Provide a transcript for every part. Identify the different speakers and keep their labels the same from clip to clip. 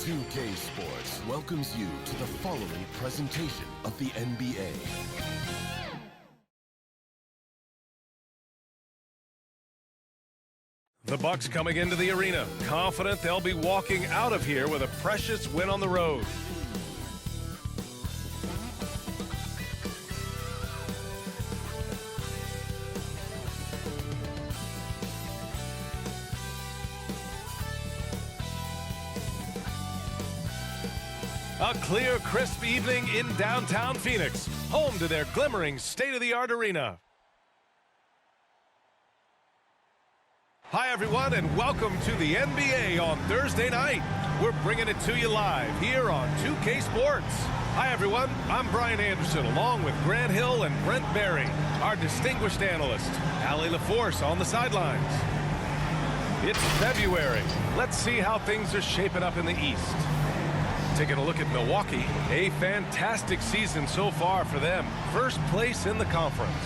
Speaker 1: 2K Sports welcomes you to the following presentation of the NBA.
Speaker 2: The Bucks coming into the arena, confident they'll be walking out of here with a precious win on the road. A clear, crisp evening in downtown Phoenix, home to their glimmering state-of-the-art arena. Hi, everyone, and welcome to the NBA on Thursday night. We're bringing it to you live here on 2K Sports. Hi, everyone. I'm Brian Anderson, along with Grant Hill and Brent Barry, our distinguished analyst, Allie LaForce on the sidelines. It's February. Let's see how things are shaping up in the East. Taking a look at Milwaukee, a fantastic season so far for them. First place in the conference.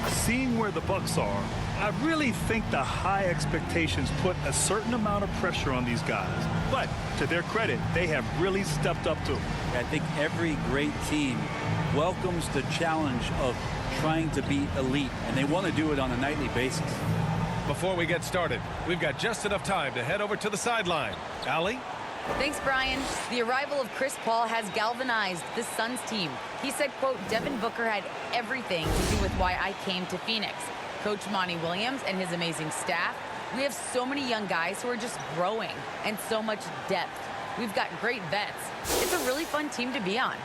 Speaker 3: Seeing where the Bucks are, I really think the high expectations put a certain amount of pressure on these guys. But to their credit, they have really stepped up to it.
Speaker 4: I think every great team welcomes the challenge of trying to be elite, and they want to do it on a nightly basis.
Speaker 2: Before we get started, we've got just enough time to head over to the sideline. Allie?
Speaker 5: Thanks, Brian. The arrival of Chris Paul has galvanized the Suns team. He said, quote, Devin Booker had everything to do with why I came to Phoenix. Coach Monty Williams and his amazing staff. We have so many young guys who are just growing and so much depth. We've got great vets. It's a really fun team to be on.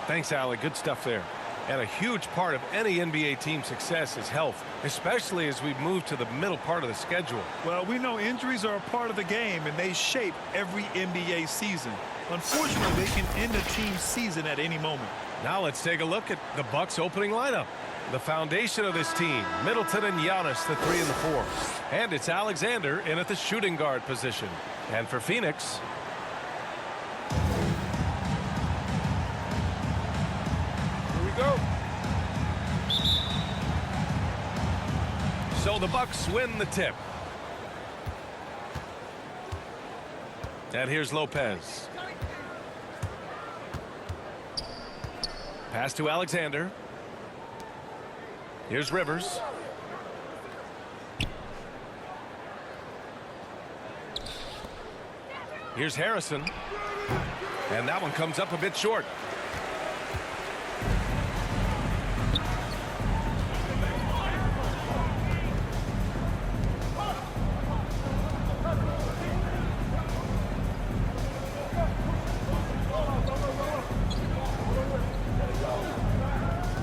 Speaker 2: Thanks, Allie. Good stuff there. And a huge part of any NBA team's success is health, especially as we move to the middle part of the schedule.
Speaker 3: Well, we know injuries are a part of the game, and they shape every NBA season. Unfortunately, they can end a team's season at any moment.
Speaker 2: Now let's take a look at the Bucks' opening lineup. The foundation of this team, Middleton and Giannis, the 3 and the 4. And it's Alexander in at the shooting guard position. And for Phoenix, go. So the Bucks win the tip. And here's Lopez. Pass to Alexander. Here's Rivers. Here's Harrison. And that one comes up a bit short.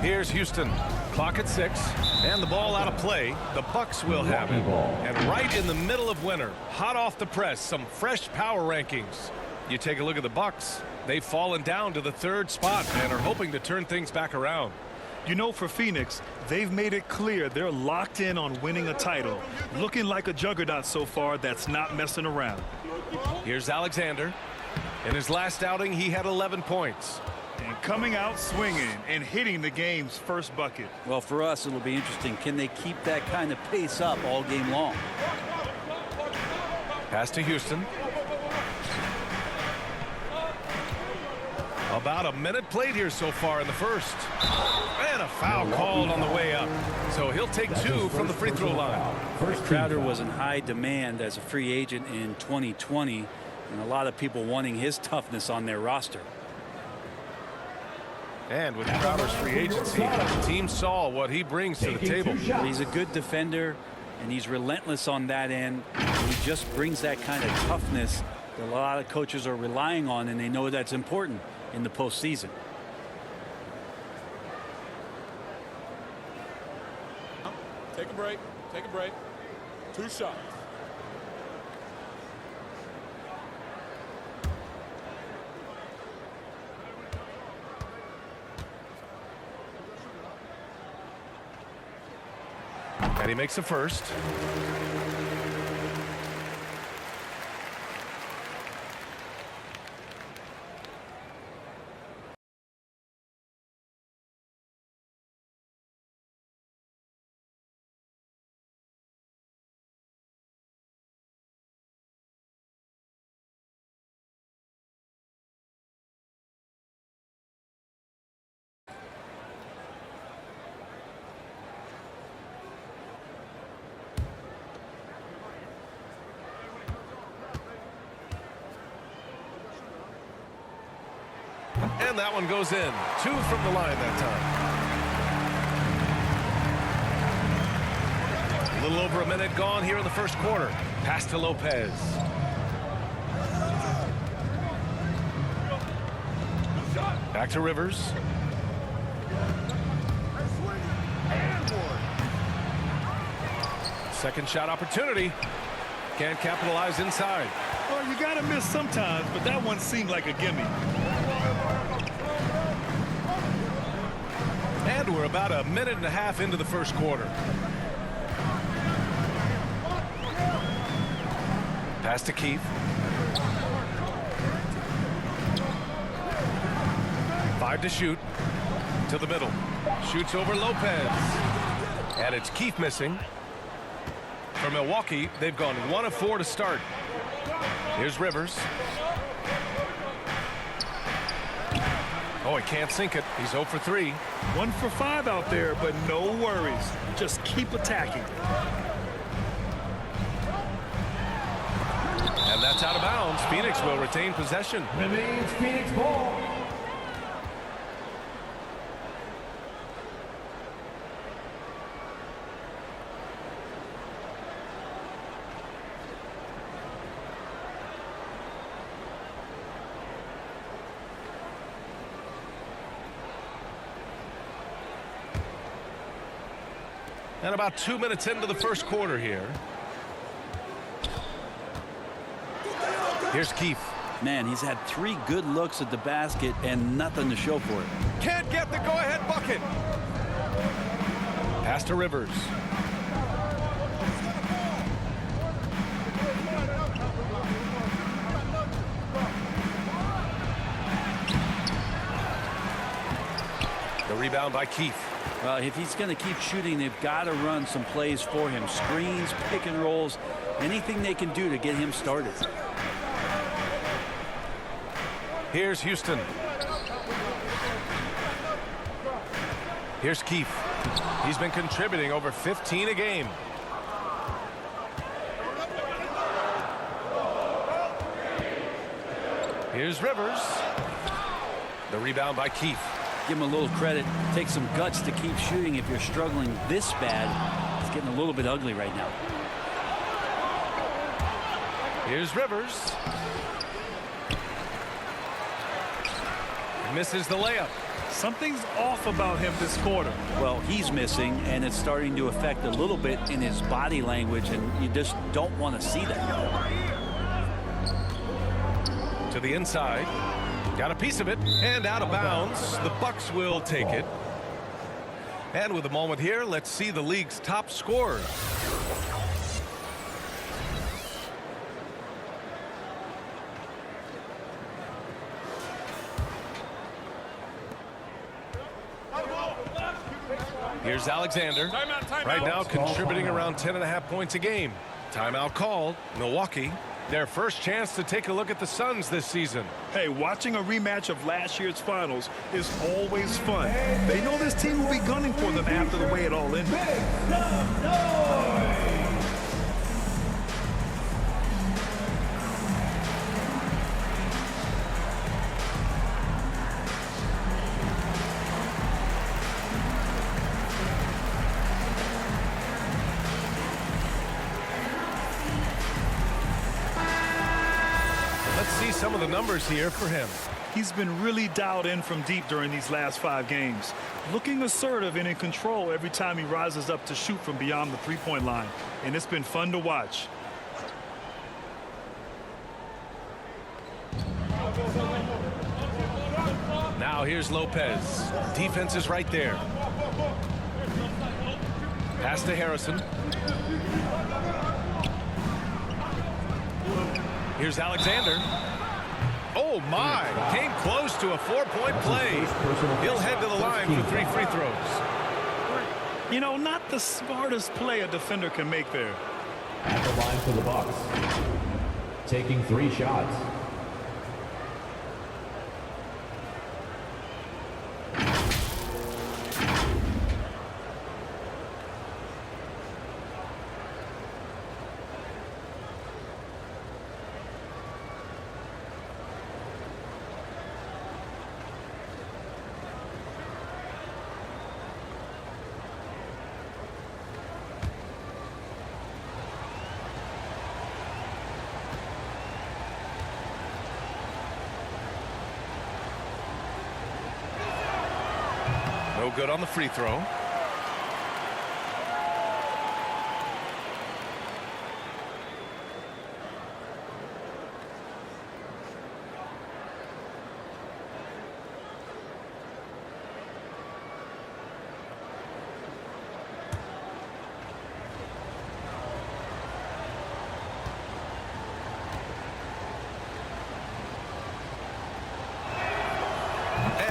Speaker 2: Here's Houston. Clock at 6, and the ball out of play. The Bucks will have it. And right in the middle of winter, hot off the press, some fresh power rankings. You take a look at the Bucks. They've fallen down to the 3rd spot and are hoping to turn things back around.
Speaker 3: You know, for Phoenix, they've made it clear they're locked in on winning a title. Looking like a juggernaut so far that's not messing around.
Speaker 2: Here's Alexander. In his last outing, he had 11 points.
Speaker 3: And coming out swinging and hitting the game's first bucket.
Speaker 4: Well, for us, it'll be interesting. Can they keep that kind of pace up all game long?
Speaker 2: Pass to Houston. About a minute played here so far in the first. And a foul called on the way up. So he'll take 2 from the free throw line.
Speaker 4: Crowder was in high demand as a free agent in 2020, and a lot of people wanting his toughness on their roster.
Speaker 2: And with Crowder's free agency, the team saw what he brings to the table.
Speaker 4: He's a good defender, and he's relentless on that end. He just brings that kind of toughness that a lot of coaches are relying on, and they know that's important in the postseason.
Speaker 6: Take a break. Take a break. 2 shots.
Speaker 2: And he makes the first. And that one goes in. 2 from the line that time. A little over a minute gone here in the first quarter. Pass to Lopez. Back to Rivers. Second shot opportunity. Can't capitalize inside.
Speaker 3: Well, you got to miss sometimes, but that one seemed like a gimme.
Speaker 2: And we're about a minute and a half into the first quarter. Pass to Keith. Five to shoot. To the middle. Shoots over Lopez. And it's Keith missing. For Milwaukee, they've gone 1 of 4 to start. Here's Rivers. Oh, he can't sink it. He's 0 for 3.
Speaker 3: 1 for 5 out there, but no worries. Just keep attacking.
Speaker 2: And that's out of bounds. Phoenix will retain possession.
Speaker 7: Remains Phoenix ball.
Speaker 2: And about 2 minutes into the first quarter here. Here's Keith.
Speaker 4: Man, he's had 3 good looks at the basket and nothing to show for it.
Speaker 2: Can't get the go-ahead bucket. Pass to Rivers. The rebound by Keith.
Speaker 4: Well, if he's going to keep shooting, they've got to run some plays for him. Screens, pick and rolls, anything they can do to get him started.
Speaker 2: Here's Houston. Here's Keith. He's been contributing over 15 a game. Here's Rivers. The rebound by Keith.
Speaker 4: Give him a little credit. Take some guts to keep shooting if you're struggling this bad. It's getting a little bit ugly right now.
Speaker 2: Here's Rivers. Misses the layup.
Speaker 3: Something's off about him this quarter.
Speaker 4: Well, he's missing, and it's starting to affect a little bit in his body language, and you just don't want to see that.
Speaker 2: To the inside. Got a piece of it, and out of bounds. The Bucks will take it. And with a moment here, let's see the league's top scorers. Here's Alexander. Right now contributing around 10.5 points a game. Timeout called. Milwaukee. Their first chance to take a look at the Suns this season.
Speaker 3: Hey, watching a rematch of last year's finals is always fun. They know this team will be gunning for them after the way it all ended.
Speaker 2: Some of the numbers here for him.
Speaker 3: He's been really dialed in from deep during these last 5 games. Looking assertive and in control every time he rises up to shoot from beyond the three-point line. And it's been fun to watch.
Speaker 2: Now here's Lopez. Defense is right there. Pass to Harrison. Here's Alexander. Oh, my. Came close to a 4-point play. He'll head to the line for 3 free throws.
Speaker 3: You know, not the smartest play a defender can make there.
Speaker 7: At the line for the Bucks. Taking 3 shots.
Speaker 2: No good on the free throw.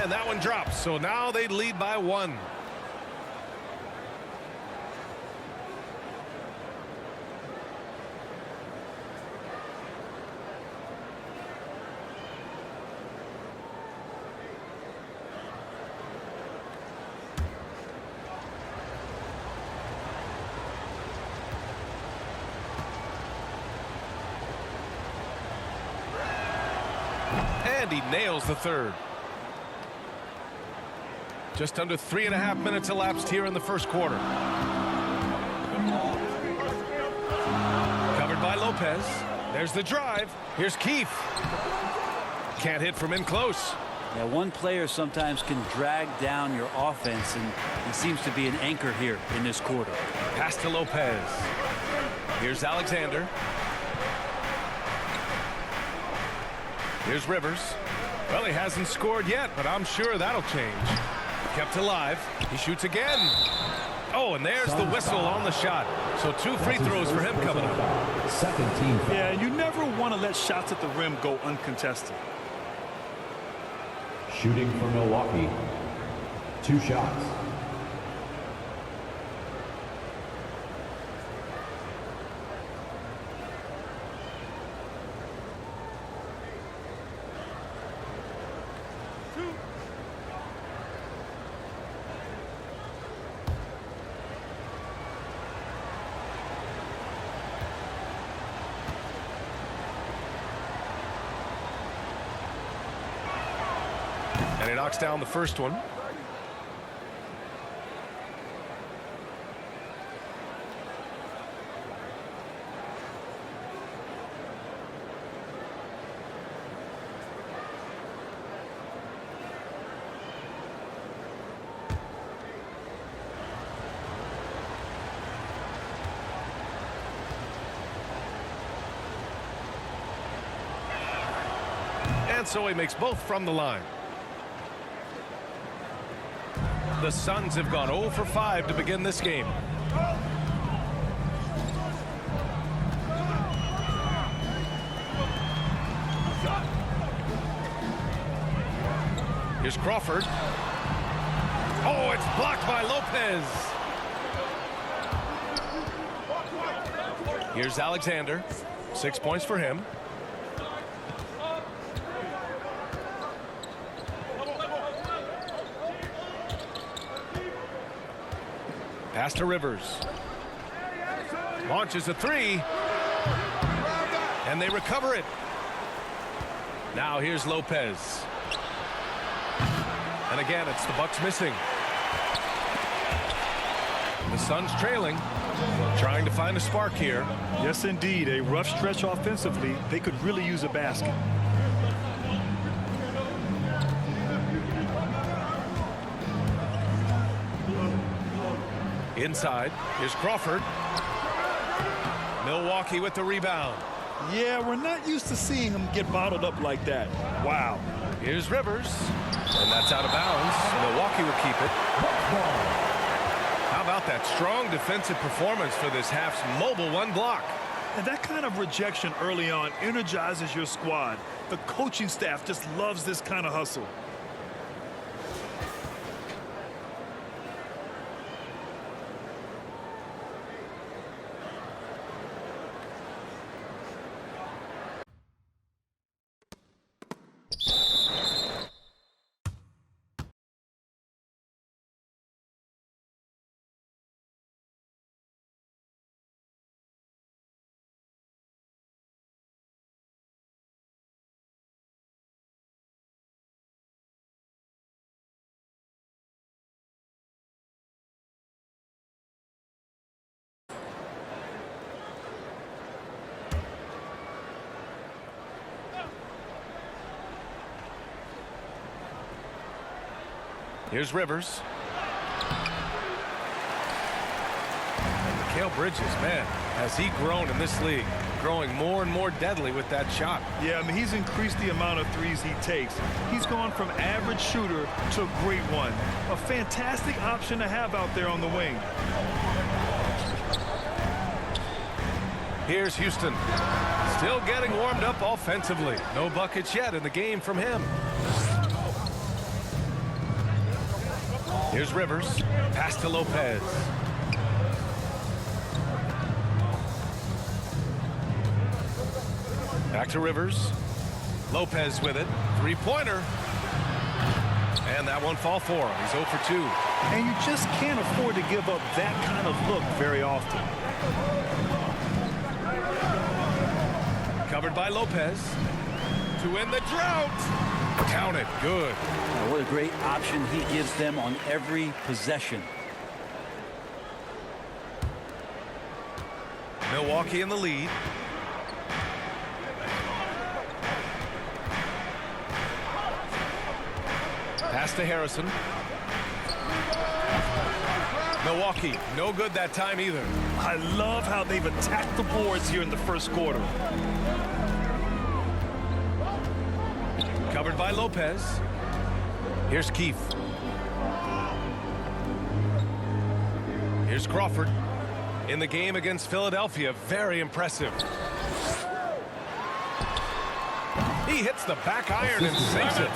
Speaker 2: And that one drops, so now they lead by 1. And he nails the third. Just under 3.5 minutes elapsed here in the first quarter. Covered by Lopez. There's the drive. Here's Keith. Can't hit from in close.
Speaker 4: Yeah, one player sometimes can drag down your offense, and he seems to be an anchor here in this quarter.
Speaker 2: Pass to Lopez. Here's Alexander. Here's Rivers. Well, he hasn't scored yet, but I'm sure that'll change. Kept alive. He shoots again. Oh, and there's the whistle on the shot. So 2 free throws for him coming up.
Speaker 7: Second team foul.
Speaker 3: Yeah, you never want to let shots at the rim go uncontested.
Speaker 7: Shooting for Milwaukee. 2 shots.
Speaker 2: And he knocks down the first one. And so he makes both from the line. The Suns have gone 0 for 5 to begin this game. Here's Crawford. Oh, it's blocked by Lopez. Here's Alexander. 6 points for him. Pass to Rivers. Launches a 3. And they recover it. Now here's Lopez. And again, it's the Bucks missing. The Suns trailing. Trying to find a spark here.
Speaker 3: Yes, indeed. A rough stretch offensively. They could really use a basket.
Speaker 2: Inside, here's Crawford. Milwaukee with the rebound.
Speaker 3: Yeah, we're not used to seeing him get bottled up like that. Wow.
Speaker 2: Here's Rivers. And that's out of bounds. Milwaukee will keep it. How about that strong defensive performance for this half's mobile 1 block?
Speaker 3: And that kind of rejection early on energizes your squad. The coaching staff just loves this kind of hustle.
Speaker 2: Here's Rivers. Mikal Bridges, man, has he grown in this league, growing more and more deadly with that shot.
Speaker 3: Yeah, I mean, he's increased the amount of threes he takes. He's gone from average shooter to a great one. A fantastic option to have out there on the wing.
Speaker 2: Here's Houston. Still getting warmed up offensively. No buckets yet in the game from him. Here's Rivers. Pass to Lopez. Back to Rivers. Lopez with it. Three-pointer. And that one fall for him. He's 0 for 2.
Speaker 3: And you just can't afford to give up that kind of look very often.
Speaker 2: Covered by Lopez. To end the drought. Count it. Good.
Speaker 4: Now, what a great option he gives them on every possession.
Speaker 2: Milwaukee in the lead. Pass to Harrison. Milwaukee, no good that time either.
Speaker 3: I love how they've attacked the boards here in the first quarter.
Speaker 2: Covered by Lopez. Here's Keefe. Here's Crawford. In the game against Philadelphia, very impressive. He hits the back iron and sinks it.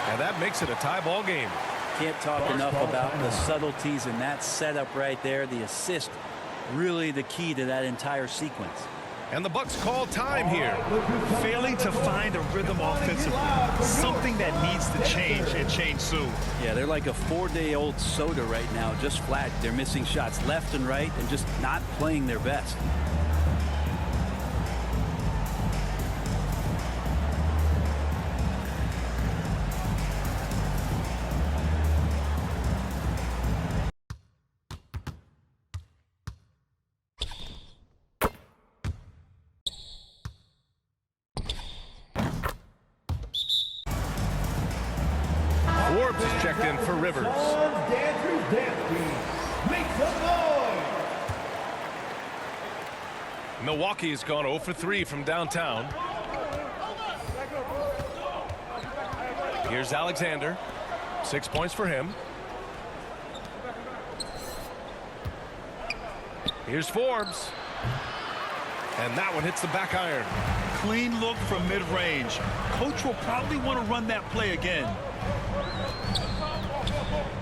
Speaker 2: And that makes it a tie ball game.
Speaker 4: Can't talk enough about the subtleties in that setup right there. The assist, really the key to that entire sequence.
Speaker 2: And the Bucks call time here.
Speaker 3: Failing to find a rhythm offensively. Something that needs to change and change soon.
Speaker 4: Yeah, they're like a 4-day-old soda right now, just flat. They're missing shots left and right and just not playing their best.
Speaker 2: Forbes is checked in for Rivers. Milwaukee's gone 0 for 3 from downtown. Here's Alexander. 6 points for him. Here's Forbes. And that one hits the back iron.
Speaker 3: Clean look from mid-range. Coach will probably want to run that play again.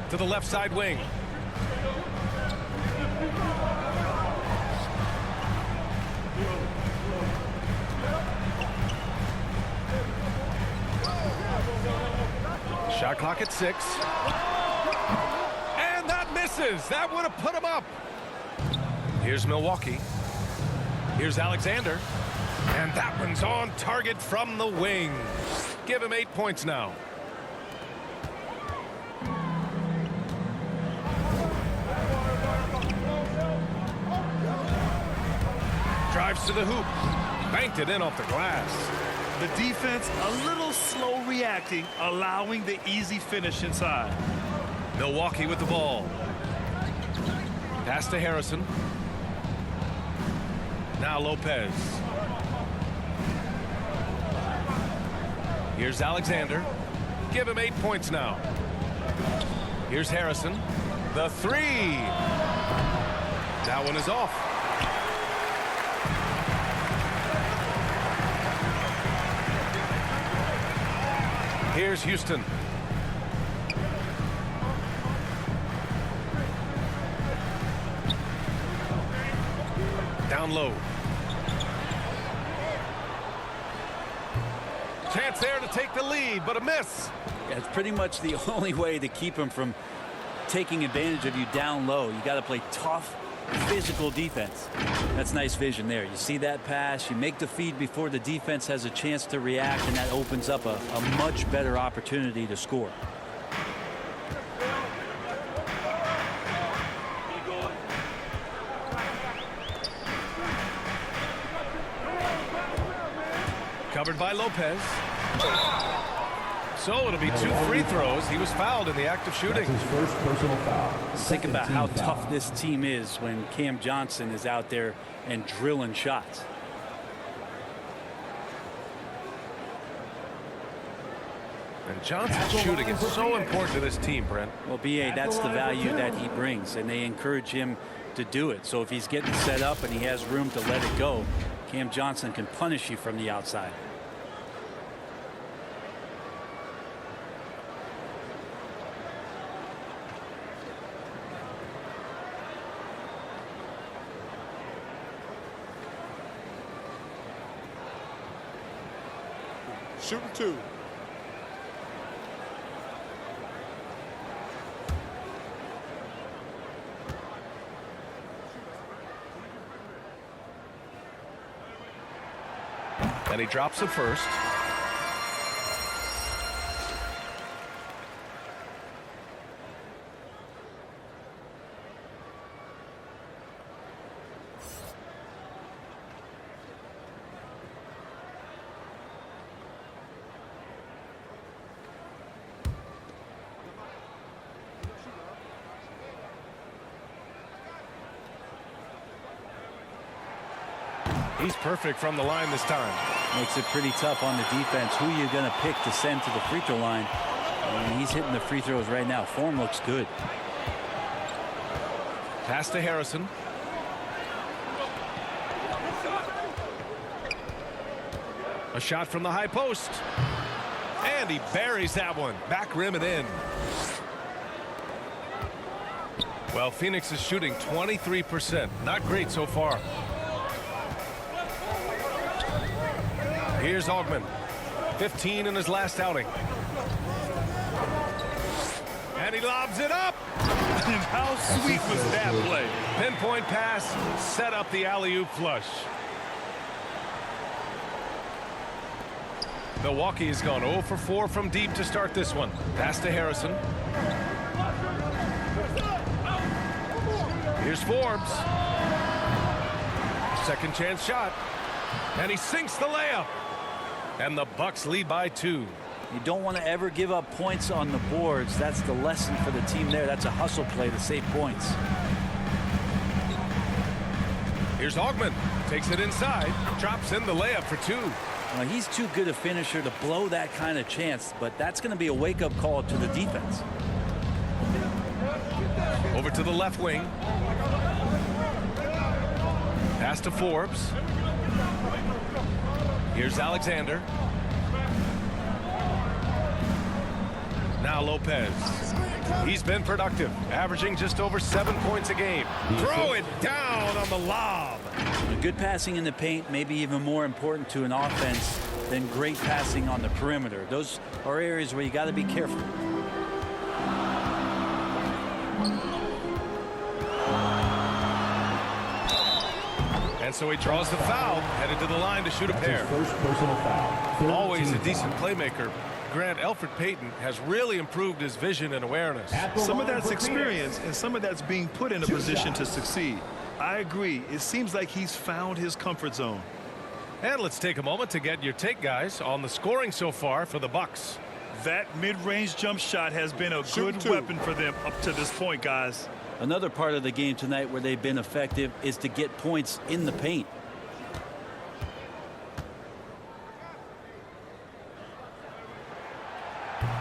Speaker 2: To the left side wing. Shot clock at 6. And that misses. That would have put him up. Here's Milwaukee. Here's Alexander. And that one's on target from the wing. Give him 8 points now. Drives to the hoop. Banked it in off the glass.
Speaker 3: The defense a little slow reacting, allowing the easy finish inside.
Speaker 2: Milwaukee with the ball. Pass to Harrison. Now Lopez. Here's Alexander. Give him 8 points now. Here's Harrison. The three. That one is off. Here's Houston. Down low. Chance there to take the lead, but a miss.
Speaker 4: Yeah, it's pretty much the only way to keep him from taking advantage of you down low. You got to play tough, physical defense. That's nice vision there. You see that pass, you make the feed before the defense has a chance to react, and that opens up a much better opportunity to score. Covered by Lopez.
Speaker 2: So it'll be 2 free throws. He was fouled in the act of shooting.
Speaker 7: That's his first personal foul.
Speaker 4: Think
Speaker 7: Second
Speaker 4: about
Speaker 7: team
Speaker 4: how
Speaker 7: foul.
Speaker 4: tough this team is when Cam Johnson is out there and drilling shots.
Speaker 2: And Johnson's shooting is so important to this team, Brent.
Speaker 4: Well, BA, that's the value that he brings, and they encourage him to do it. So if he's getting set up and he has room to let it go, Cam Johnson can punish you from the outside.
Speaker 6: Shooting 2.
Speaker 2: And he drops it first. He's perfect from the line this time.
Speaker 4: Makes it pretty tough on the defense. Who you're going to pick to send to the free throw line. And he's hitting the free throws right now. Form looks good.
Speaker 2: Pass to Harrison. A shot from the high post. And he buries that one. Back rim and in. Well, Phoenix is shooting 23%. Not great so far. Here's Augment. 15 in his last outing. And he lobs it up.
Speaker 3: And how sweet was that play?
Speaker 2: Pinpoint pass, set up the alley-oop flush. Milwaukee has gone 0 for 4 from deep to start this one. Pass to Harrison. Here's Forbes. Second chance shot. And he sinks the layup. And the Bucks lead by 2.
Speaker 4: You don't want to ever give up points on the boards. That's the lesson for the team there. That's a hustle play to save points.
Speaker 2: Here's Augment. Takes it inside. Drops in the layup for 2.
Speaker 4: Well, he's too good a finisher to blow that kind of chance, but that's going to be a wake-up call to the defense.
Speaker 2: Over to the left wing. Pass to Forbes. Here's Alexander. Now Lopez. He's been productive, averaging just over 7 points a game. Throw it down on the lob.
Speaker 4: Good passing in the paint may be even more important to an offense than great passing on the perimeter. Those are areas where you got to be careful.
Speaker 2: And so he draws the foul, headed to the line to shoot a pair.
Speaker 7: First personal foul.
Speaker 2: Always a decent playmaker. Grant, Elfrid Payton has really improved his vision and awareness.
Speaker 3: Some of that's experience, and some of that's being put in a position to succeed. I agree. It seems like he's found his comfort zone.
Speaker 2: And let's take a moment to get your take, guys, on the scoring so far for the Bucks.
Speaker 3: That mid-range jump shot has been a good weapon for them up to this point, guys.
Speaker 4: Another part of the game tonight where they've been effective is to get points in the paint.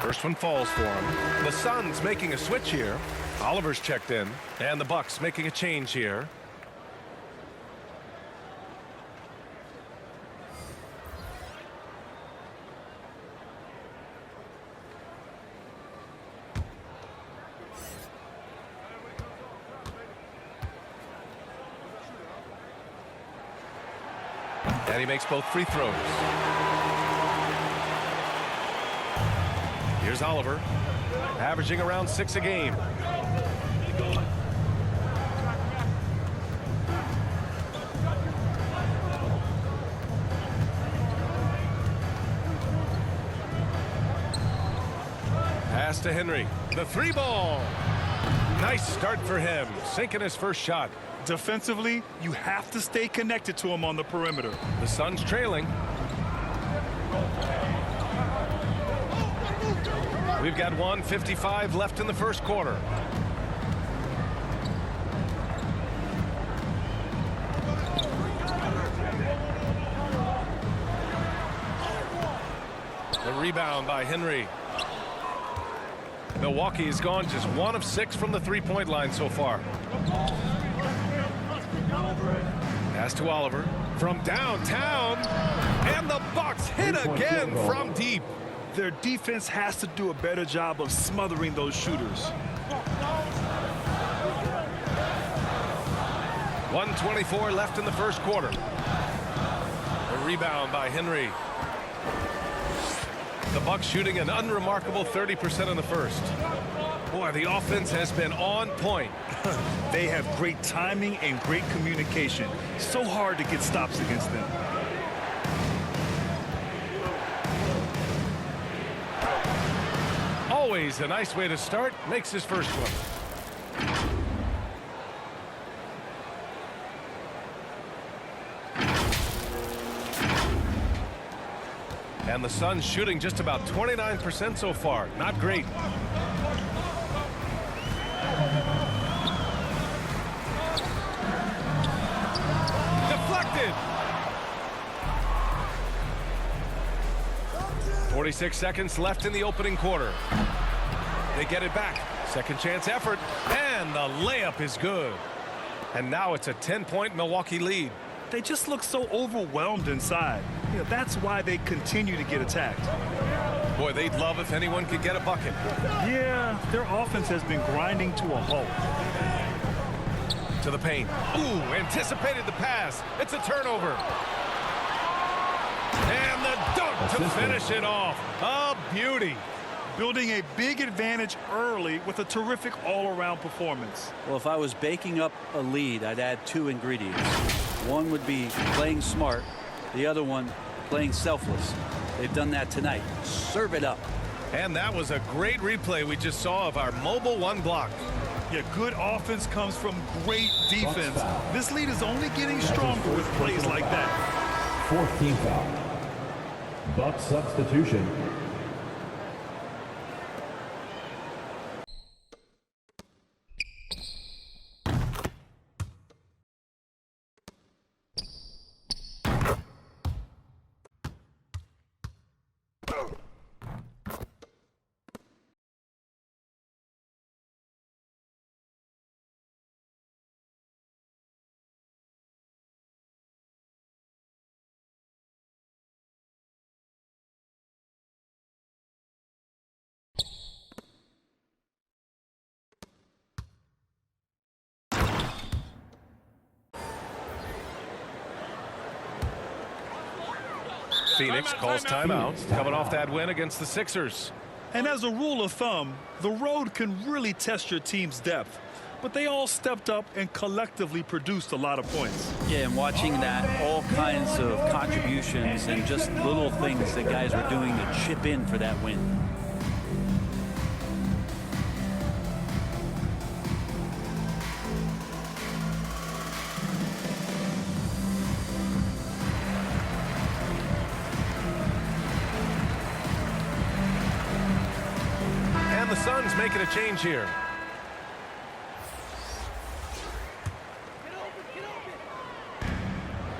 Speaker 2: First one falls for him. The Suns making a switch here. Oliver's checked in. And the Bucks making a change here. And he makes both free throws. Here's Oliver, averaging around 6 a game. Pass to Henry. The 3-ball. Nice start for him, sinking his first shot.
Speaker 3: Defensively, you have to stay connected to him on the perimeter.
Speaker 2: The Suns trailing. We've got 1:55 left in the first quarter. The rebound by Henry. Milwaukee has gone just 1 of 6 from the three-point line so far. Pass to Oliver from downtown, and the Bucks hit again from deep.
Speaker 3: Their defense has to do a better job of smothering those shooters.
Speaker 2: 1:24 left in the first quarter. A rebound by Henry. The Bucks shooting an unremarkable 30% in the first. Boy, the offense has been on point.
Speaker 3: They have great timing and great communication. So hard to get stops against them.
Speaker 2: Always a nice way to start. Makes his first one. And the Suns shooting just about 29% so far. Not great. Deflected. 46 seconds left in the opening quarter. They get it back. Second chance effort. And the layup is good. And now it's a 10-point Milwaukee lead.
Speaker 3: They just look so overwhelmed inside. You know, that's why they continue to get attacked.
Speaker 2: Boy, they'd love if anyone could get a bucket.
Speaker 3: Yeah, their offense has been grinding to a halt.
Speaker 2: To the paint. Ooh, anticipated the pass. It's a turnover. And the dunk to finish it off. A beauty.
Speaker 3: Building a big advantage early with a terrific all-around performance.
Speaker 4: Well, if I was baking up a lead, I'd add 2 ingredients. One would be playing smart. The other one, playing selfless. They've done that tonight. Serve it up.
Speaker 2: And that was a great replay we just saw of our mobile one block.
Speaker 3: Yeah, good offense comes from great defense. This lead is only getting stronger with plays like that.
Speaker 7: 4th team foul. Bucks substitution.
Speaker 2: Phoenix calls timeout, coming off that win against the Sixers.
Speaker 3: And as a rule of thumb, the road can really test your team's depth. But they all stepped up and collectively produced a lot of points.
Speaker 4: Yeah, and watching that, all kinds of contributions and just little things that guys were doing to chip in for that win.
Speaker 2: And the Suns making a change here.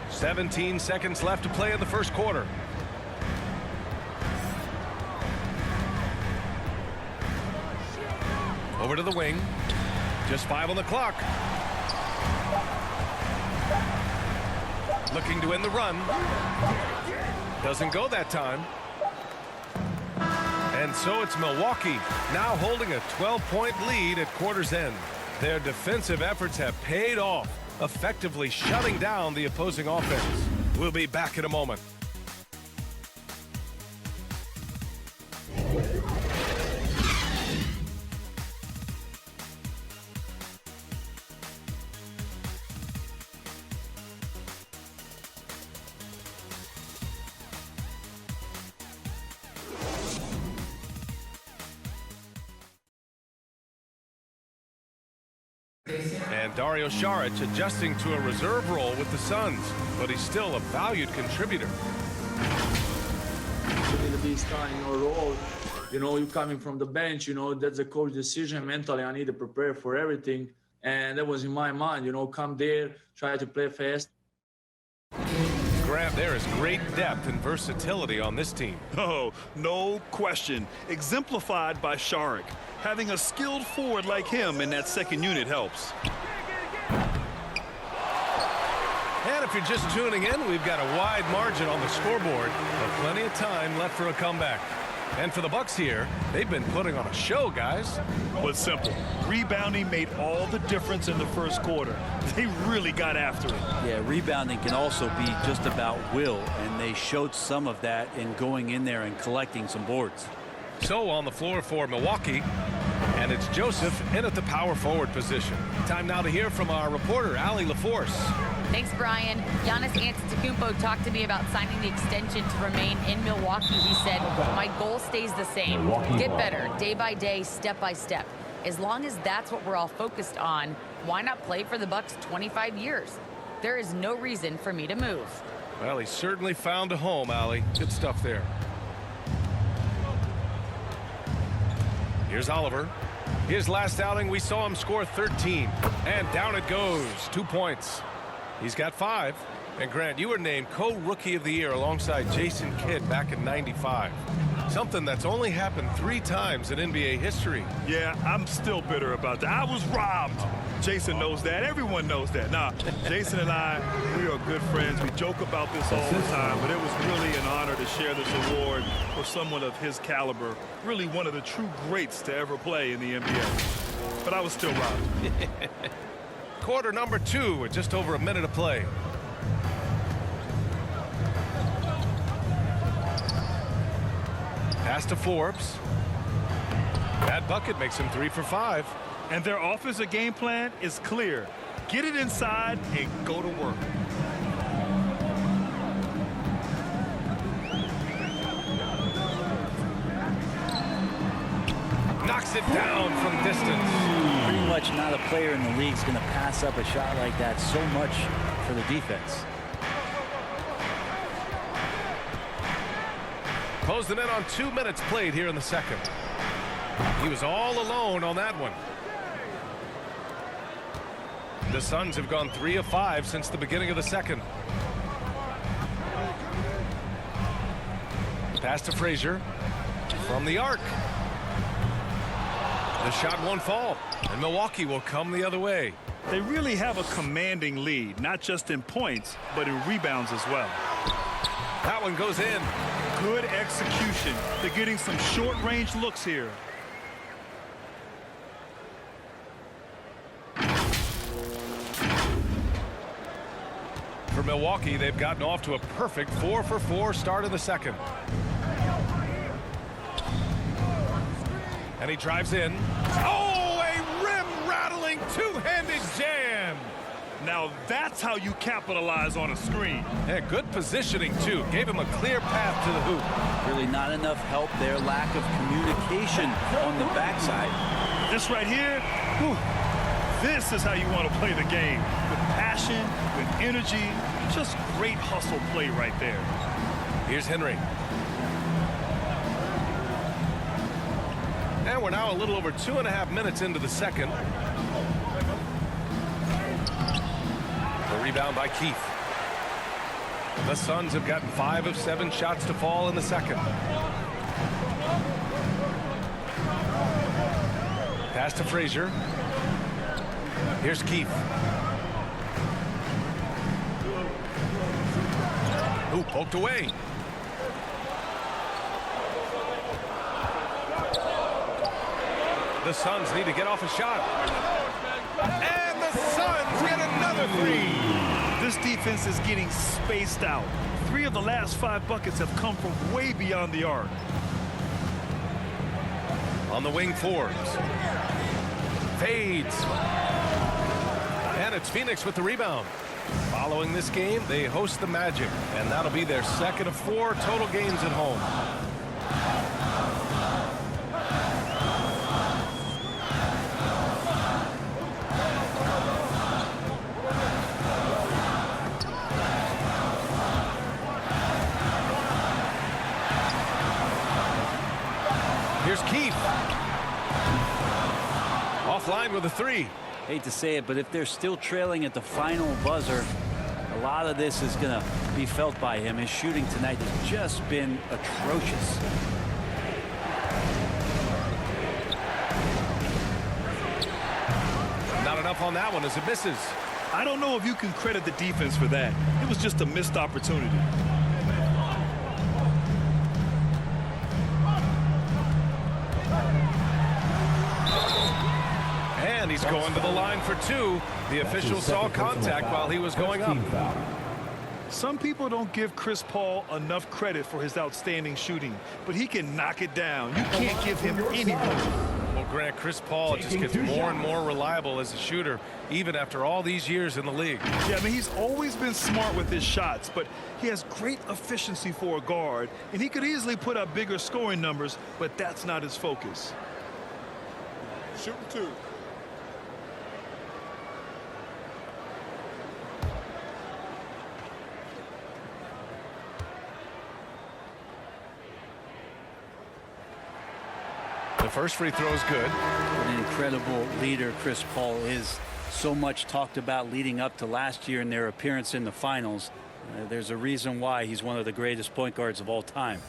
Speaker 2: "17 seconds left to play in the first quarter. Over to the wing. Just 5 on the clock. Looking to end the run. Doesn't go that time. And so it's Milwaukee now holding a 12-point lead at quarter's end. Their defensive efforts have paid off, effectively shutting down the opposing offense. We'll be back in a moment. And Dario Saric adjusting to a reserve role with the Suns, but he's still a valued contributor.
Speaker 8: We're going to be starting our role You know, you coming from the bench, you know, that's a coach decision. Mentally, I need to prepare for everything. And that was in my mind, you know, come there, try to play fast.
Speaker 2: Grant, there is great depth and versatility on this team.
Speaker 3: Oh, no question. Exemplified by Saric. Having a skilled forward like him in that second unit helps.
Speaker 2: And if you're just tuning in, we've got a wide margin on the scoreboard, but plenty of time left for a comeback. And for the Bucks here, they've been putting on a show, guys.
Speaker 3: But simple. Rebounding made all the difference in the first quarter. They really got after it.
Speaker 4: Yeah, rebounding can also be just about will, and they showed some of that in going in there and collecting some boards.
Speaker 2: So on the floor for Milwaukee, and it's Joseph in at the power forward position. Time now to hear from our reporter, Allie LaForce.
Speaker 5: Thanks, Brian. Giannis Antetokounmpo talked to me about signing the extension to remain in Milwaukee. He said, my goal stays the same. Get better, day by day, step by step. As long as that's what we're all focused on, why not play for the Bucks 25 years? There is no reason for me to move.
Speaker 2: Well, he certainly found a home, Allie. Good stuff there. Here's Oliver. His last outing, we saw him score 13. And down it goes. 2 points. He's got 5. And Grant, you were named co-rookie of the year alongside Jason Kidd back in '95. Something that's only happened 3 times in NBA history.
Speaker 3: Yeah, I'm still bitter about that. I was robbed. Jason knows that. Everyone knows that. Nah, Jason and I, we are good friends. We joke about this all the time, but it was really an honor to share this award for someone of his caliber. Really one of the true greats to ever play in the NBA. But I was still robbed.
Speaker 2: Quarter number 2 with just over a minute of play. Pass to Forbes. That bucket makes him 3 for 5.
Speaker 3: And their offensive game plan is clear. Get it inside and go to work.
Speaker 2: Knocks it down from distance.
Speaker 4: Pretty much not a player in the league is going to pass up a shot like that so much for the defense.
Speaker 2: Closing in on 2 minutes played here in the second. He was all alone on that one. The Suns have gone 3 of 5 since the beginning of the second. Pass to Frazier from the arc. The shot won't fall, and Milwaukee will come the other way.
Speaker 3: They really have a commanding lead, not just in points, but in rebounds as well.
Speaker 2: That one goes in.
Speaker 3: Good execution. They're getting some short-range looks here.
Speaker 2: For Milwaukee, they've gotten off to a perfect 4 for 4 start in the second. And he drives in. Oh, a rim-rattling two-handed jam.
Speaker 3: Now that's how you capitalize on a screen.
Speaker 2: Yeah, good positioning, too. Gave him a clear path to the hoop.
Speaker 4: Really not enough help there. Lack of communication on the backside.
Speaker 3: This right here, whew, this is how you want to play the game. With passion, with energy, just great hustle play right there.
Speaker 2: Here's Henry. And we're now a little over 2.5 minutes into the second. The rebound by Keith. The Suns have gotten 5 of 7 shots to fall in the second. Pass to Frazier. Here's Keith. Ooh, poked away. The Suns need to get off a shot. And the Suns get another 3.
Speaker 3: This defense is getting spaced out. 3 of the last 5 buckets have come from way beyond the arc.
Speaker 2: On the wing, Forbes. Fades. And it's Phoenix with the rebound. Following this game, they host the Magic, and that'll be their second of 4 total games at home. Here's Keith. Offline with a 3.
Speaker 4: Hate to say it, but if they're still trailing at the final buzzer, a lot of this is going to be felt by him. His shooting tonight has just been atrocious.
Speaker 2: Not enough on that one as it misses.
Speaker 3: I don't know if you can credit the defense for that. It was just a missed opportunity.
Speaker 2: And he's going to the line for 2. The official saw contact while he was going up.
Speaker 3: Some people don't give Chris Paul enough credit for his outstanding shooting, but he can knock it down. You can't give him any room.
Speaker 2: Well, Grant, Chris Paul just gets more and more reliable as a shooter, even after all these years in the league.
Speaker 3: Yeah, I mean, he's always been smart with his shots, but he has great efficiency for a guard, and he could easily put up bigger scoring numbers, but that's not his focus.
Speaker 6: Shooting 2.
Speaker 2: The first free throw is good.
Speaker 4: What an incredible leader Chris Paul is. So much talked about leading up to last year and their appearance in the finals. There's a reason why he's one of the greatest point guards of all time.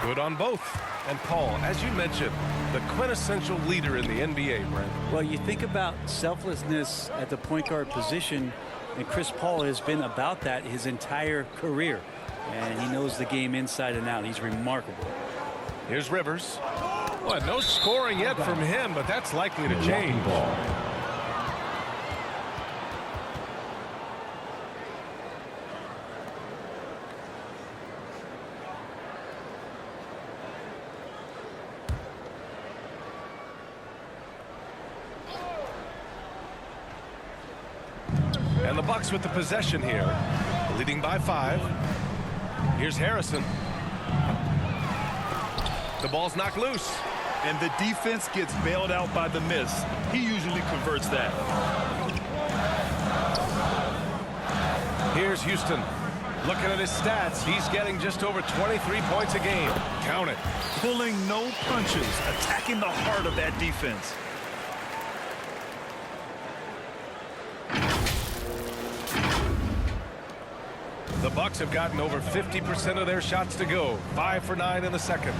Speaker 2: Good on both. And Paul, as you mentioned, the quintessential leader in the NBA, Brent.
Speaker 4: Well, you think about selflessness at the point guard position, and Chris Paul has been about that his entire career. And he knows the game inside and out. He's remarkable.
Speaker 2: Here's Rivers. Well, no scoring yet from him, but that's likely to change. And the Bucks with the possession here, leading by 5. Here's Harrison. The ball's knocked loose.
Speaker 3: And the defense gets bailed out by the miss. He usually converts that.
Speaker 2: Here's Houston. Looking at his stats, he's getting just over 23 points a game. Count it.
Speaker 3: Pulling no punches, attacking the heart of that defense.
Speaker 2: The Bucks have gotten over 50% of their shots to go. 5 for 9 in the second.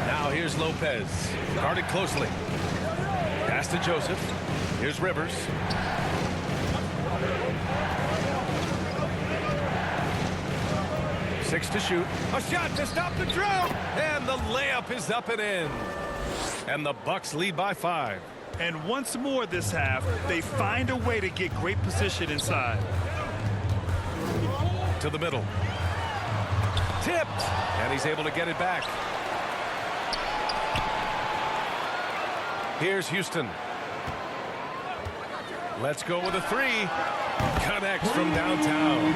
Speaker 2: Now here's Lopez. Guarded closely. Pass to Joseph. Here's Rivers. Six to shoot. A shot to stop the drought. And the layup is up and in. And the Bucks lead by 5.
Speaker 3: And once more this half, they find a way to get great position inside.
Speaker 2: To the middle. Tipped. And he's able to get it back. Here's Houston. Let's go with a 3. Connects from downtown.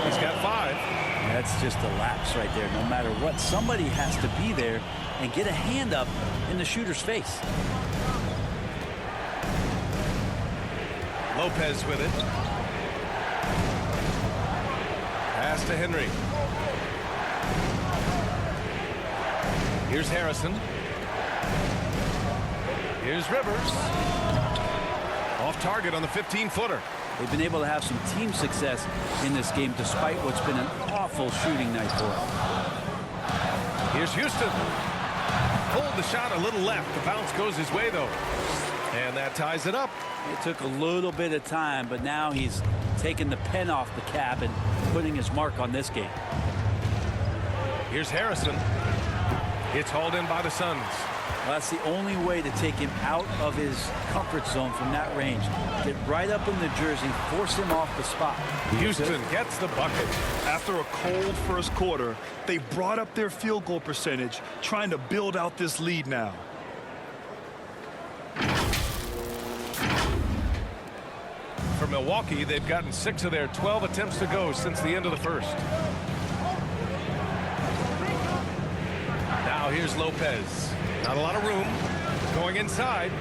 Speaker 2: He's got 5.
Speaker 4: That's just a lapse right there. No matter what, somebody has to be there and get a hand up in the shooter's face.
Speaker 2: Lopez with it. Pass to Henry. Here's Harrison. Here's Rivers. Off target on the 15-footer.
Speaker 4: They've been able to have some team success in this game despite what's been an awful shooting night for them.
Speaker 2: Here's Houston. Pulled the shot a little left. The bounce goes his way, though. And that ties it up.
Speaker 4: It took a little bit of time, but now he's taking the pen off the cap and putting his mark on this game.
Speaker 2: Here's Harrison. It's hauled in by the Suns.
Speaker 4: Well, that's the only way to take him out of his comfort zone from that range. Get right up in the jersey, force him off the spot.
Speaker 2: Houston gets the bucket.
Speaker 3: After a cold first quarter, they brought up their field goal percentage, trying to build out this lead now.
Speaker 2: For Milwaukee, they've gotten 6 of their 12 attempts to go since the end of the first. Now here's Lopez. Not a lot of room. Going inside.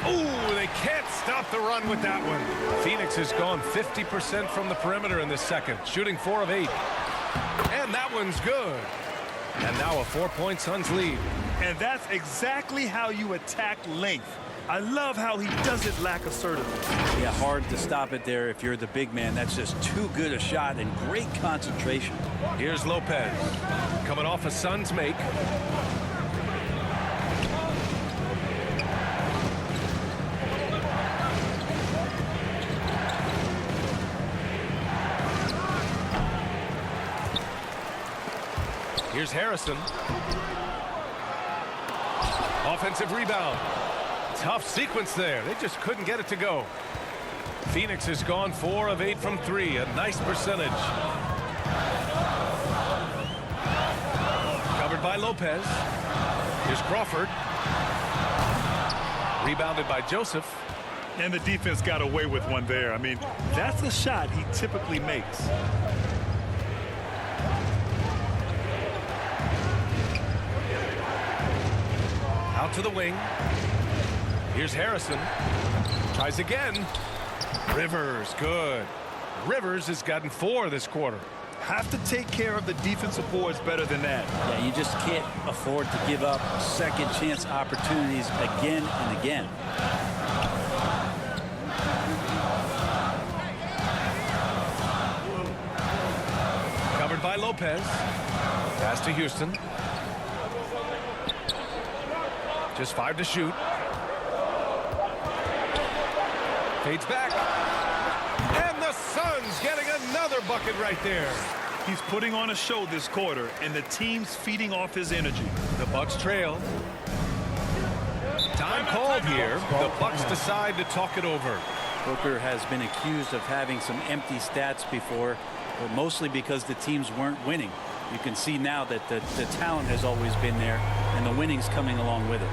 Speaker 2: Ooh, they can't stop the run with that one. Phoenix has gone 50% from the perimeter in this second, shooting 4 of 8. And that one's good. And now a 4-point Suns lead.
Speaker 3: And that's exactly how you attack length. I love how he doesn't lack assertiveness.
Speaker 4: Yeah, hard to stop it there if you're the big man. That's just too good a shot and great concentration.
Speaker 2: Here's Lopez. Coming off a Suns make. Here's Harrison. Offensive rebound. Tough sequence there. They just couldn't get it to go. Phoenix has gone 4 of 8 from 3. A nice percentage. Covered by Lopez. Here's Crawford. Rebounded by Joseph.
Speaker 3: And the defense got away with one there. I mean, that's a shot he typically makes.
Speaker 2: Out to the wing. Here's Harrison. Tries again. Rivers, good. Rivers has gotten 4 this quarter.
Speaker 3: Have to take care of the defensive boards better than that.
Speaker 4: Yeah, you just can't afford to give up second chance opportunities again and again.
Speaker 2: Covered by Lopez. Pass to Houston. Just 5 to shoot. Fades back. And the Suns getting another bucket right there.
Speaker 3: He's putting on a show this quarter, and the team's feeding off his energy.
Speaker 2: The Bucks trail. Time called here. The Bucks decide to talk it over.
Speaker 4: Booker has been accused of having some empty stats before, but mostly because the teams weren't winning. You can see now that the talent has always been there, and the winning's coming along with it.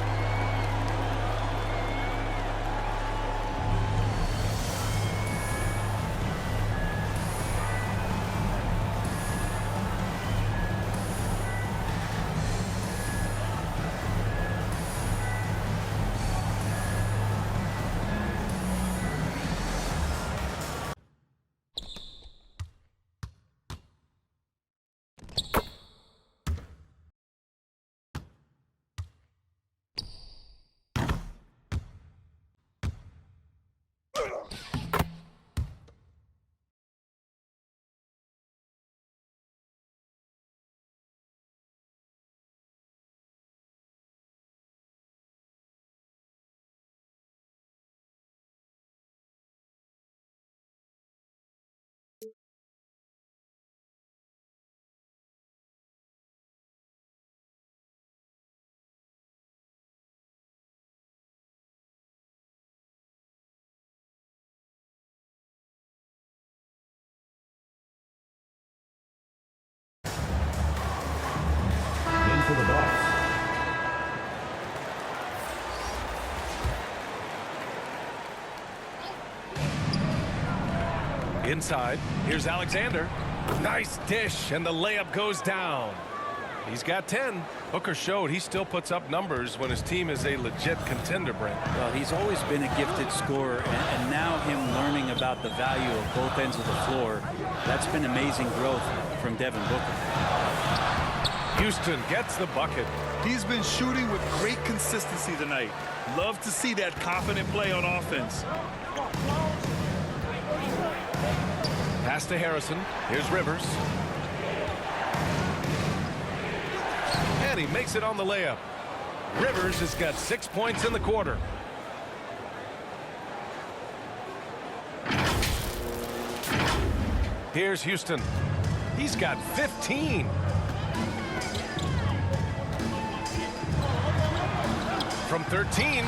Speaker 7: For the Bucks.
Speaker 2: Inside. Here's Alexander. Nice dish, and the layup goes down. He's got 10. Booker showed he still puts up numbers when his team is a legit contender, Brent.
Speaker 4: Well, he's always been a gifted scorer, and now him learning about the value of both ends of the floor, that's been amazing growth from Devin Booker.
Speaker 2: Houston gets the bucket.
Speaker 3: He's been shooting with great consistency tonight. Love to see that confident play on offense.
Speaker 2: Pass to Harrison. Here's Rivers. And he makes it on the layup. Rivers has got 6 points in the quarter. Here's Houston. He's got 15. From 13.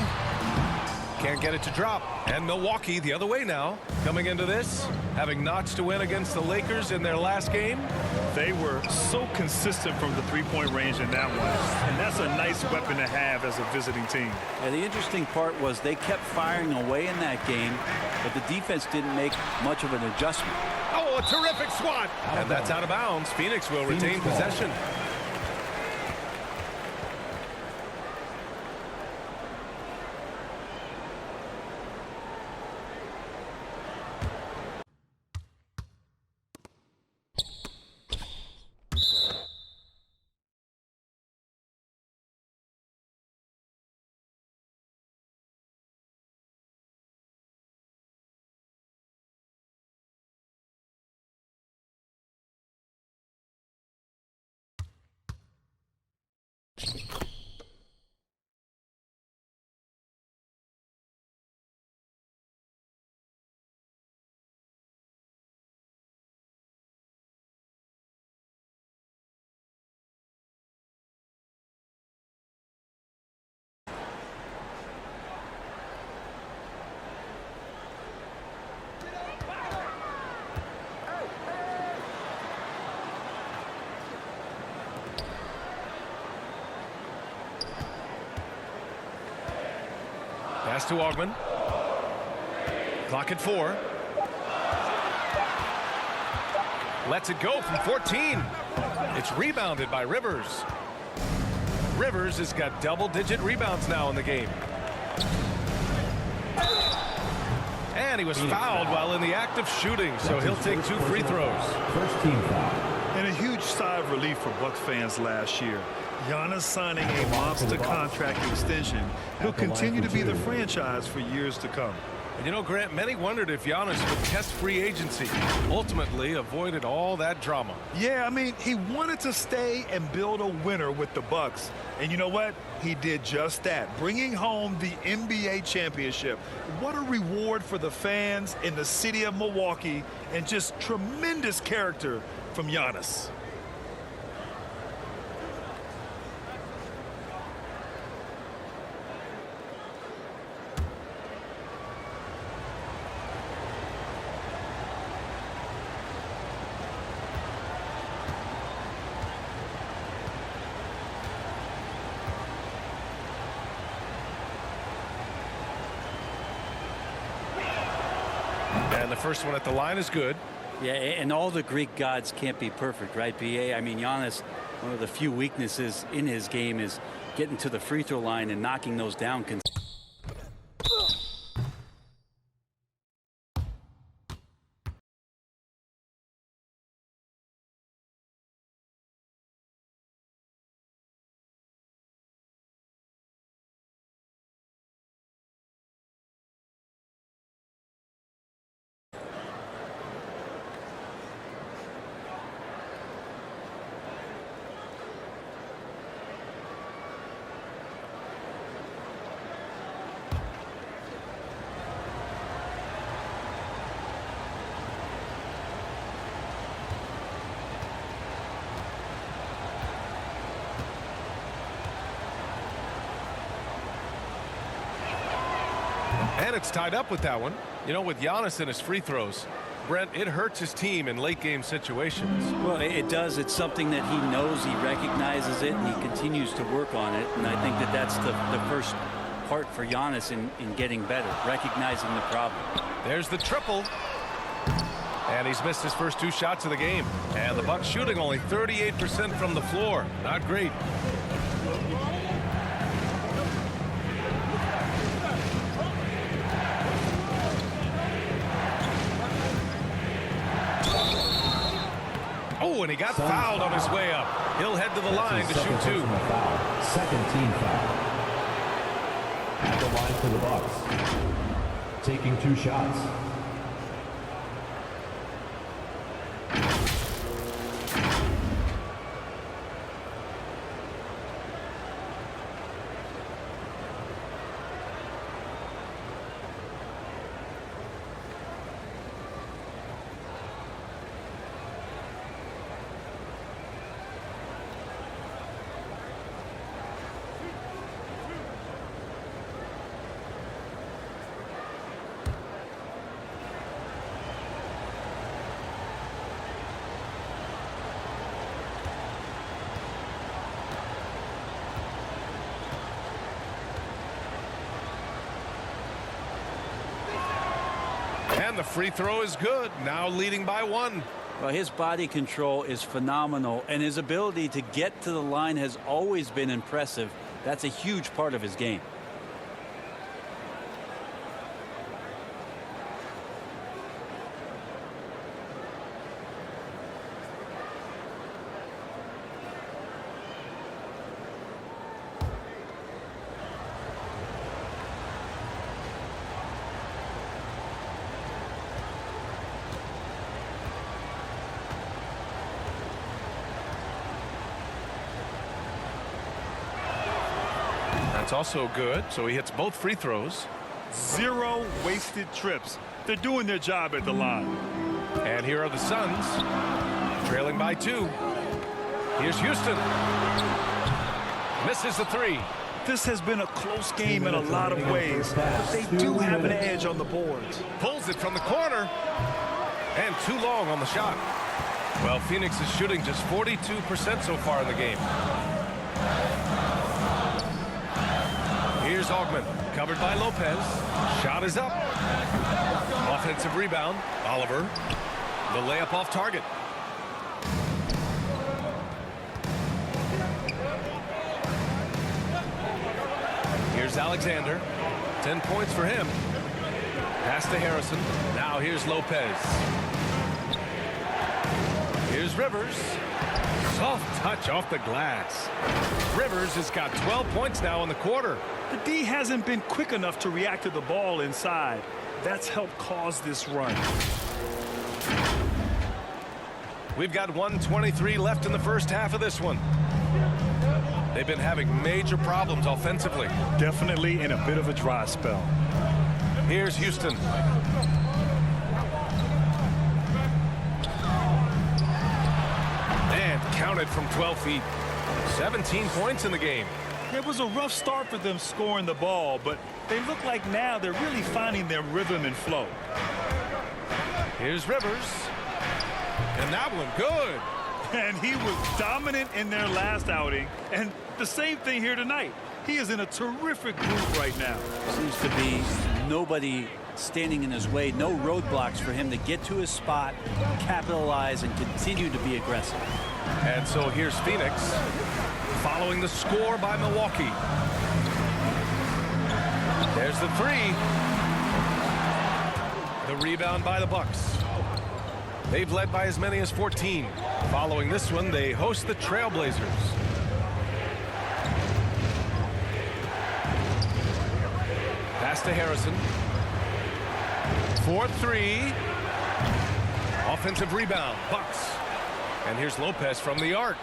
Speaker 2: Can't get it to drop. And Milwaukee the other way now. Coming into this, having notched to win against the Lakers in their last game.
Speaker 3: They were so consistent from the three-point range in that one. And that's a nice weapon to have as a visiting team.
Speaker 4: And the interesting part was they kept firing away in that game, but the defense didn't make much of an adjustment.
Speaker 2: Oh, a terrific swat. And that's out of bounds. Phoenix will retain possession. Pass to Augman. Clock at 4. Lets it go from 14. It's rebounded by Rivers. Rivers has got double-digit rebounds now in the game. And he was fouled while in the act of shooting, so he'll take 2 free throws.
Speaker 7: First team foul.
Speaker 3: And a huge sigh of relief for Bucks fans last year. Giannis signing a monster contract extension. He'll continue to be the franchise for years to come.
Speaker 2: And you know, Grant, many wondered if Giannis would test free agency. Ultimately avoided all that drama.
Speaker 3: Yeah, I mean, he wanted to stay and build a winner with the Bucks. And you know what? He did just that, bringing home the NBA championship. What a reward for the fans in the city of Milwaukee, and just tremendous character from Giannis.
Speaker 2: And the first one at the line is good.
Speaker 4: Yeah, and all the Greek gods can't be perfect, right, B.A.? I mean, Giannis, one of the few weaknesses in his game is getting to the free throw line and knocking those down.
Speaker 2: And it's tied up with that one. You know, with Giannis and his free throws, Brent, it hurts his team in late game situations.
Speaker 4: Well, it does. It's something that he knows, he recognizes it, and he continues to work on it. And I think that that's the first part for Giannis in getting better, recognizing the problem.
Speaker 2: There's the triple. And he's missed his first 2 shots of the game. And the Bucks shooting only 38% from the floor. Not great. Oh, and he got fouled on his way up. He'll head to the line to shoot two.
Speaker 7: Foul. Second team foul. At the line for the Bucks. Taking 2 shots.
Speaker 2: And the free throw is good. Now leading by 1.
Speaker 4: Well, his body control is phenomenal, and his ability to get to the line has always been impressive. That's a huge part of his game.
Speaker 2: That's also good. So he hits both free throws.
Speaker 3: 0 wasted trips. They're doing their job at the line.
Speaker 2: And here are the Suns, trailing by 2. Here's Houston. Misses the 3.
Speaker 3: This has been a close game in a lot of ways, but they do have an edge on the boards.
Speaker 2: Pulls it from the corner. And too long on the shot. Well, Phoenix is shooting just 42% so far in the game. Here's Augment, covered by Lopez. Shot is up. Offensive rebound. Oliver. The layup off target. Here's Alexander. 10 points for him. Pass to Harrison. Now here's Lopez. Here's Rivers. Soft touch off the glass. Rivers has got 12 points now in the quarter.
Speaker 3: The D hasn't been quick enough to react to the ball inside. That's helped cause this run.
Speaker 2: We've got 1:23 left in the first half of this one. They've been having major problems offensively.
Speaker 3: Definitely in a bit of a dry spell.
Speaker 2: Here's Houston. And counted from 12 feet. 17 points in the game.
Speaker 3: It was a rough start for them scoring the ball, but they look like now they're really finding their rhythm and flow.
Speaker 2: Here's Rivers. And that one good.
Speaker 3: And he was dominant in their last outing, and the same thing here tonight. He is in a terrific group right now.
Speaker 4: Seems to be nobody standing in his way, no roadblocks for him to get to his spot, capitalize, and continue to be aggressive.
Speaker 2: And so here's Phoenix following the score by Milwaukee. There's the 3. The rebound by the Bucks. They've led by as many as 14. Following this one, they host the Trailblazers. Pass to Harrison. 4-3. Offensive rebound, Bucks. And here's Lopez from the arc.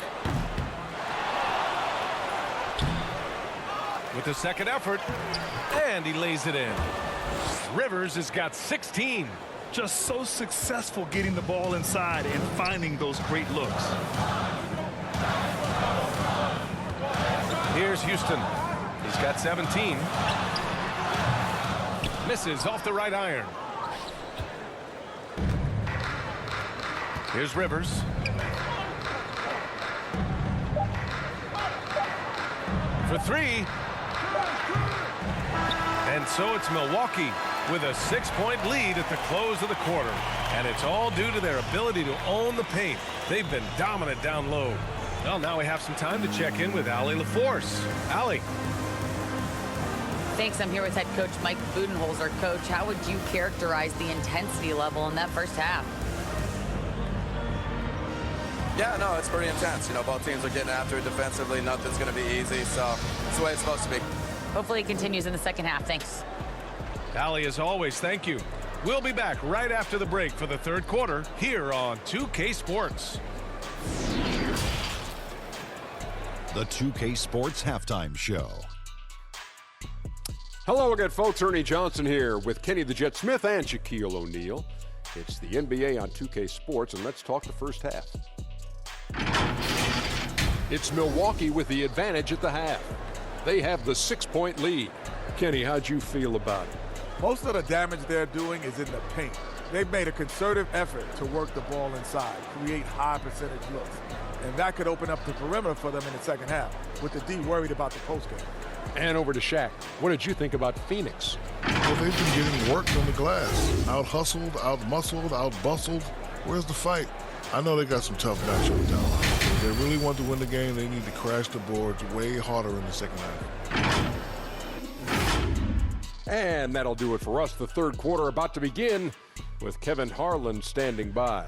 Speaker 2: With the second effort, and he lays it in. Rivers has got 16.
Speaker 3: Just so successful getting the ball inside and finding those great looks.
Speaker 2: Here's Houston. He's got 17. Misses off the right iron. Here's Rivers. For 3. And so it's Milwaukee with a 6-point lead at the close of the quarter. And it's all due to their ability to own the paint. They've been dominant down low. Well, now we have some time to check in with Allie LaForce. Allie.
Speaker 5: Thanks. I'm here with head coach Mike Budenholzer. Coach, how would you characterize the intensity level in that first half?
Speaker 9: Yeah, no, it's pretty intense. You know, both teams are getting after it defensively. Nothing's going to be easy, so it's the way it's supposed to be.
Speaker 5: Hopefully it continues in the second half. Thanks.
Speaker 2: Allie, as always, thank you. We'll be back right after the break for the third quarter here on 2K Sports.
Speaker 10: The 2K Sports Halftime Show.
Speaker 11: Hello again, folks. Ernie Johnson here with Kenny the Jet Smith and Shaquille O'Neal. It's the NBA on 2K Sports, and let's talk the first half. It's Milwaukee with the advantage at the half. They have the 6-point lead. Kenny, how'd you feel about it?
Speaker 12: Most of the damage they're doing is in the paint. They've made a concerted effort to work the ball inside, create high percentage looks. And that could open up the perimeter for them in the second half, with the D worried about the post game.
Speaker 11: And over to Shaq. What did you think about Phoenix?
Speaker 13: Well, they've been getting worked on the glass. Out-hustled, out-muscled, out-bustled. Where's the fight? I know they got some tough matchups down. If they really want to win the game, they need to crash the boards way harder in the second half.
Speaker 11: And that'll do it for us. The third quarter about to begin with Kevin Harlan standing by.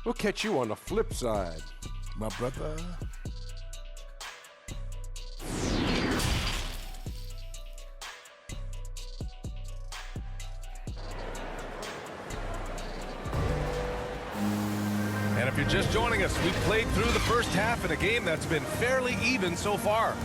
Speaker 11: We'll catch you on the flip side,
Speaker 13: my brother.
Speaker 2: And if you're just joining us, we played through the first half in a game that's been fairly even so far.